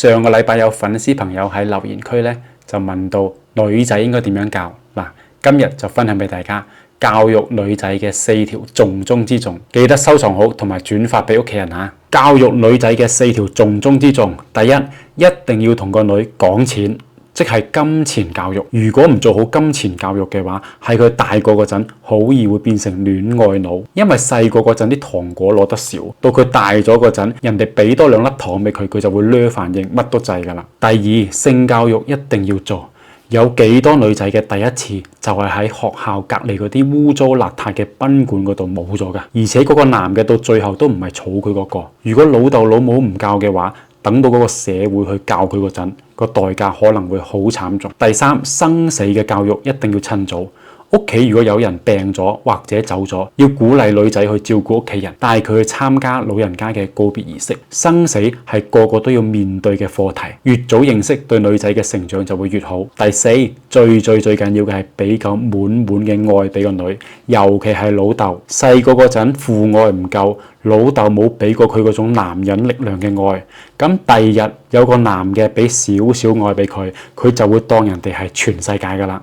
上個禮拜有粉絲朋友喺留言區咧就問到女仔應該點樣教嗱，今日就分享俾大家教育女仔嘅4條重中之重，記得收藏好同埋轉發俾屋企人嚇。教育女仔嘅4條重中之重，第一，一定要同個女講錢，即係金錢教育。如果唔做好金錢教育嘅話，喺佢大個嗰陣，好易會變成戀愛腦。因為細個嗰陣啲糖果攞得少，到佢大咗嗰陣，人哋俾多2粒糖俾佢，佢就會掠反應，乜都制㗎啦。第二，性教育一定要做。有幾多女仔嘅第一次就係喺學校隔離嗰啲污糟邋遢嘅賓館嗰度冇咗㗎，而且嗰個男嘅到最後都唔係娶佢嗰個。如果老豆老母唔教嘅話，等到嗰個社會去教佢嗰陣，個代價可能會好慘重。第三，生死嘅教育一定要趁早。屋企如果有人病咗或者走咗，要鼓勵女仔去照顧屋企人，帶佢去參加老人家嘅告別儀式。生死係個個都要面對嘅課題，越早認識對女仔嘅成長就會越好。第四，最緊要嘅係俾夠滿嘅愛俾個女，尤其係老豆。細個嗰陣父愛唔夠，老豆冇俾過佢嗰種男人力量嘅愛，咁第二日有個男嘅俾少少愛俾佢，佢就會當人哋係全世界㗎啦。